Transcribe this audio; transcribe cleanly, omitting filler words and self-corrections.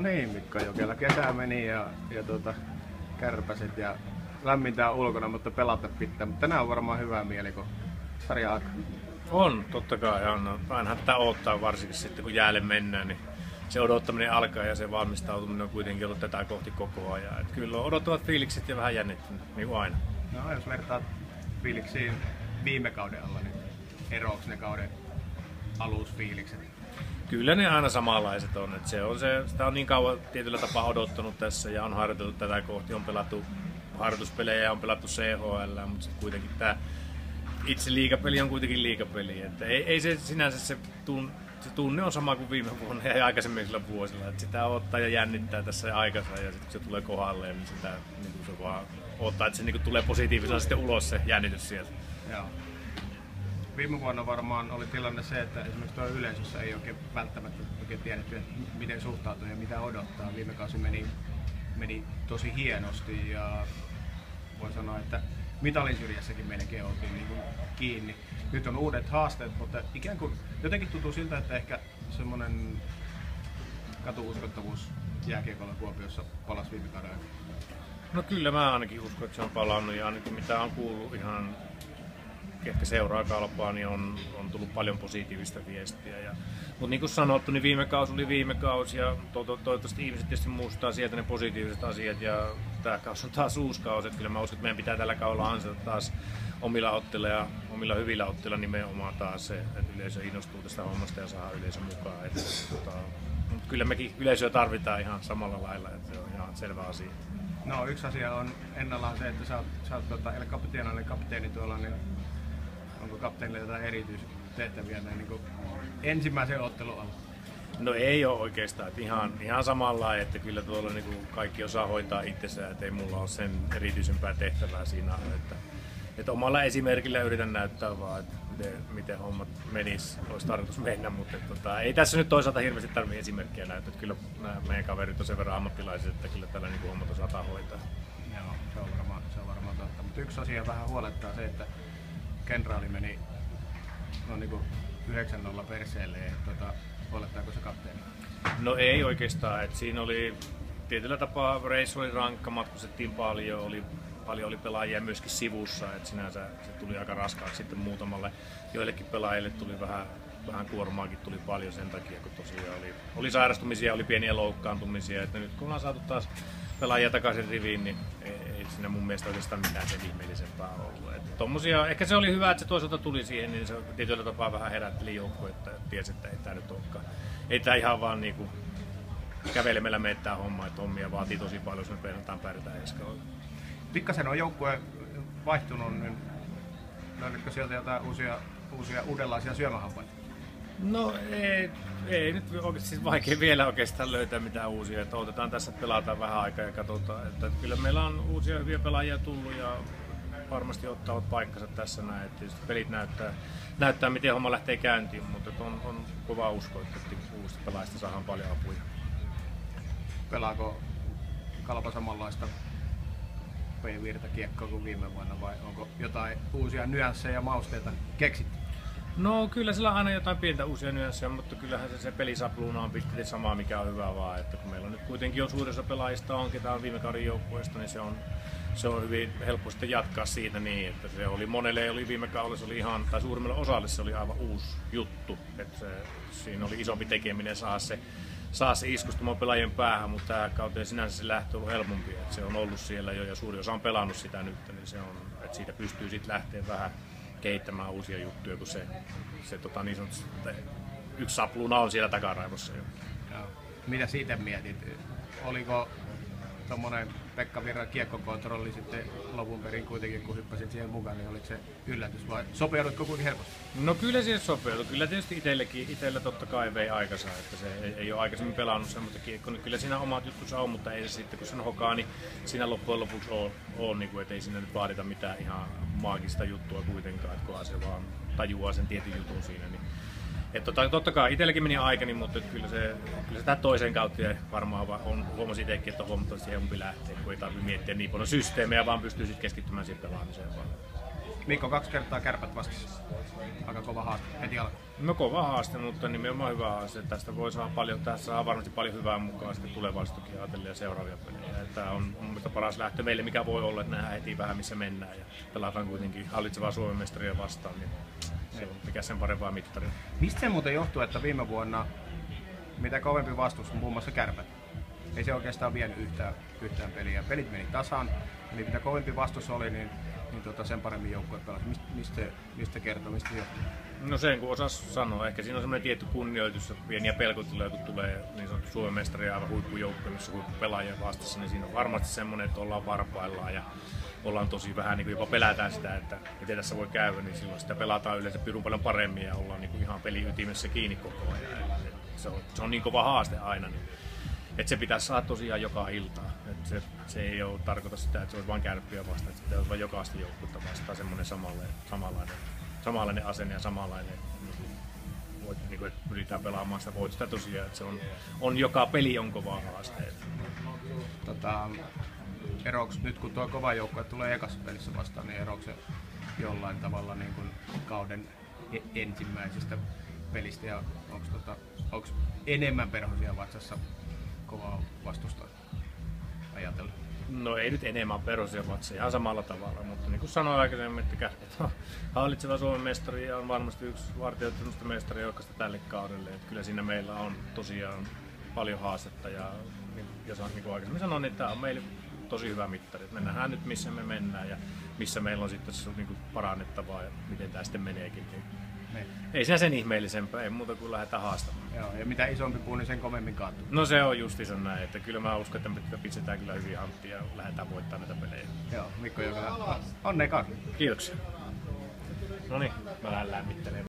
niin, Mikko Jokela. Kesä meni ja kärpäset ja lämmintää ulkona, mutta pelata pitää. Mutta tänään on varmaan hyvä mieli, kun sarja alkaa. On, totta kai. Ainahan tätä odottaa, varsinkin sitten kun jäälle mennään, niin se odottaminen alkaa ja se valmistautuminen on kuitenkin ollut tätä kohti koko ajan. Et kyllä on odottavat fiilikset ja vähän jännittänyt, niin kuin aina. No, jos vertaat fiiliksiin viime kauden alla, niin eroaks ne kauden alusfiilikset? Kyllä ne aina samanlaiset on. Sitä on niin kauan tietyllä tapaa odottanut tässä ja on harjoiteltu tätä kohti. On pelattu harjoituspelejä ja on pelattu CHL, mutta kuitenkin tämä itse liigapeli on kuitenkin liigapeli. Että ei se sinänsä se tunne on sama kuin viime vuonna ja aikaisemmilla vuosilla. Että sitä odottaa ja jännittää tässä aikansa ja sitten kun se tulee kohdalle, niin sitä niin se vaan odottaa, että se niin tulee positiivisena sitten ulos se jännitys sieltä. Joo. Viime vuonna varmaan oli tilanne se, että esimerkiksi tuo yleisössä ei oikein välttämättä tiedetty, että miten suhtautuu ja mitä odottaa. Viime kausi meni tosi hienosti ja voi sanoa, että mitalin syrjässäkin meidänkin oltiin niin kuin kiinni. Nyt on uudet haasteet, mutta ikään kuin jotenkin tuntuu siltä, että ehkä semmoinen katuuskottavuus jääkiekolla Kuopiossa palasi viime kauden. No kyllä mä ainakin uskon, että se on palannut ja ainakin mitä on kuullut ihan ketkä seuraa Kalpaa, niin on tullut paljon positiivista viestiä. Mutta niin kuin sanottu, niin viime kausi oli viime kausi ja toivottavasti ihmiset tietysti muistaa sieltä ne positiiviset asiat ja tämä kausi on taas uusi kausi. Että kyllä mä uskon, että meidän pitää tällä kaudella ansata taas omilla otteilla ja omilla hyvillä otteilla nimenomaan taas se, että yleisö innostuu tästä hommasta ja saa yleisö mukaan. Mutta kyllä mekin yleisöä tarvitaan ihan samalla lailla, että se on ihan selvä asia. No yksi asia on ennallaan se, että sä oot El Capitanalle kapteeni tuolla, niin onko kapteenille jotain erityistehtäviä näin niin ensimmäisen ottelun alla? No ei ole oikeastaan, että ihan samalla, että kyllä tuolla niin kuin kaikki osaa hoitaa itsensä, että ei mulla ole sen erityisempää tehtävää siinä, että omalla esimerkillä yritän näyttää vaan, että miten hommat menis, olisi tarkoitus mennä, mutta ei tässä nyt toisaalta hirveästi tarvitse esimerkkiä näyttää, että kyllä nämä meidän kaverit on sen verran ammattilaiset, että kyllä tällä niin hommat osataan hoitaa. Joo, se on varmaan totta, mutta yksi asia vähän huolettaa se, että kenraali meni niin kuin 9-0 perseelle, huolettaako se kapteeni? No ei oikeastaan, että siinä oli tietyllä tapaa reissu oli rankka, matkustettiin paljon oli pelaajia myöskin sivussa, että sinänsä se tuli aika raskaaksi sitten muutamalle. Joillekin pelaajille tuli vähän kuormaakin tuli paljon sen takia, kun tosiaan oli sairastumisia, oli pieniä loukkaantumisia, että nyt kun ollaan saatu taas pelaajia takaisin riviin, niin ei siinä mun mielestä oikeastaan mitään sen ihmeellisempää ollut. Että tommosia, ehkä se oli hyvä, että se toisaalta tuli siihen, niin se tietyllä tapaa vähän herätteli joukkuetta, että tiesi, että ei tää nyt olekaan. Ei tää ihan vaan niinku kävelemällä mene tää homma, että hommia vaatii tosi paljon, jos me pelataan pärjätään ensi kaudella. Pikkasen on joukkue vaihtunut, niin löydätkö sieltä jotain uusia uudenlaisia syömähampaita? No ei nyt oikeasti siis vaikea vielä oikeastaan löytää mitään uusia, että otetaan tässä, pelataan vähän aikaa ja katsotaan, että kyllä meillä on uusia hyviä pelaajia tullut ja varmasti ottavat paikkansa tässä näin, että tietysti pelit näyttää miten homma lähtee käyntiin, mutta on kova usko, että uusista pelaajista saadaan paljon apuja. Pelaako Kalpa samanlaista P-virta kiekkoa kuin viime vuonna vai onko jotain uusia nyansseja ja mausteita keksitty? No kyllä sillä on aina jotain pientä uusia nyansseja, mutta kyllähän se pelisapluuna on pitkälti sama, mikä on hyvä vaan, että kun meillä on nyt kuitenkin suurin osa pelaajista on, ketä on viime kauden joukkueesta, niin se on hyvin helppo sitten jatkaa siitä niin, että se oli monelle oli viime kaudella, se oli ihan, tai suurimmalle osalle se oli aivan uusi juttu, että siinä oli isompi tekeminen saa se iskustumaan pelaajien päähän, mutta tämä kauteen sinänsä se lähtö on helpompi, että se on ollut siellä jo ja suuri osa on pelannut sitä nyt, niin se on, että siitä pystyy sitten lähteä vähän kehittämään uusia juttuja, kun se niin sanotusti yksi sapluuna on siellä takaraivossa jo. Joo. Mitä siitä mietit? Oliko tuommoinen Pekka Virran kiekkokontrolli sitten lopun perin kuitenkin, kun hyppäsit siihen mukaan, niin oliko se yllätys vai sopeudutko kuinka helposti? No kyllä siihen sopeutui. Kyllä tietysti itsellä totta kai vei aikansa, että se ei ole aikaisemmin pelannut semmoista kiekkoa. Niin kyllä siinä omat juttuja on, mutta ei se sitten kun sen hokaa, niin siinä loppujen lopuksi ole niin kuin, että ei siinä nyt vaadita mitään ihan maagista juttua kuitenkaan, että kunhan se vaan tajuaa sen tietyn jutun siinä. Niin. Että totta kai itselläkin meni aikani, mutta kyllä se tähän toiseen kautta ja varmaan huomasin itsekin, että on huomattavasti helpompi lähteä, kun ei tarvitse miettiä niin paljon systeemejä, vaan pystyy sitten keskittymään siihen pelaamiseen vaan. Mikko 2 kertaa Kärpät vastassa. Aika kova haaste heti alkuun. No kova haaste, mutta nimenomaan hyvä haaste. Tästä voi saada paljon, tässä saa varmasti paljon hyvää mukaan sitten tulevaisuuttakin ajatellen ja seuraavia pelejä. Tämä on mun mielestä paras lähtö meille, mikä voi olla, että nähdään heti vähän missä mennään ja pelataan kuitenkin hallitsevaa Suomen mestaria vastaan. Niin se on mikä sen parempaa mittaria. Mistä se muuten johtuu, että viime vuonna mitä kovempi vastus, muun muassa Kärpät, ei se oikeastaan vienyt yhtään peliä. Pelit meni tasan, eli mitä kovempi vastus oli, niin sen paremmin joukkue pelasi. Mistä kertoo, mistä johtuu? No sen kun osas sanoa, ehkä siinä on semmoinen tietty kunnioitus ja pieniä pelkotiloja, kun tulee niin sanottu Suomen mestari ja aivan huippujoukko, missä huippupelaajia vastassa, niin siinä on varmasti semmoinen, että ollaan varpaillaan ja ollaan tosi vähän, niin kuin jopa pelätään sitä, että miten tässä voi käydä, niin silloin sitä pelataan yleensä pirun paljon paremmin ja ollaan niin kuin ihan pelin ytimessä kiinni koko ajan. Se on niin kova haaste aina. Niin. Että se pitäisi saada tosiaan joka iltaa. Se ei ole tarkoita sitä, että se olisi vain Kärppiä vastaan, että se pitäisi vain jokaista joukkuetta vastaan semmoinen samanlainen asenne ja samanlainen, niin kuin, että pyritään pelaamaan sitä voitosta tosiaan, että se on joka peli on kova haaste. Eroks nyt kun tuo kova joukkue tulee ekassa pelissä vastaan, niin eroks se jollain tavalla niin kuin kauden ensimmäisestä pelistä ja onko enemmän perhosia vatsassa kovaa vastusta ajatella? No ei nyt enemmän perhosia vatsa, ihan samalla tavalla, mutta niin kuin sanoin aikaisemmin, että Kärpät on hallitseva Suomen mestari ja on varmasti yksi vartioituneista mestarijoukkoista tälle kaudelle. Että kyllä siinä meillä on tosiaan paljon haastetta ja niin kuin aikaisemmin sanoin, niin tämä on meille tosi hyvä mittari. Me nähdään nyt missä me mennään ja missä meillä on sitten niin kuin parannettavaa ja miten tämä sitten meneekin. Ei se sen ihmeellisempää, ei muuta kuin lähdetään haastamaan. Joo, ja mitä isompi puu, niin sen kovemmin kaatuu. No se on justiinsa näin, että kyllä mä uskon, että me pistetään kyllä hyvin hanttia ja lähdetään voittamaan näitä pelejä. Joo, Mikko Jokela, onnea. Kiitoksia. Noniin, mä lähden lämmittelemään.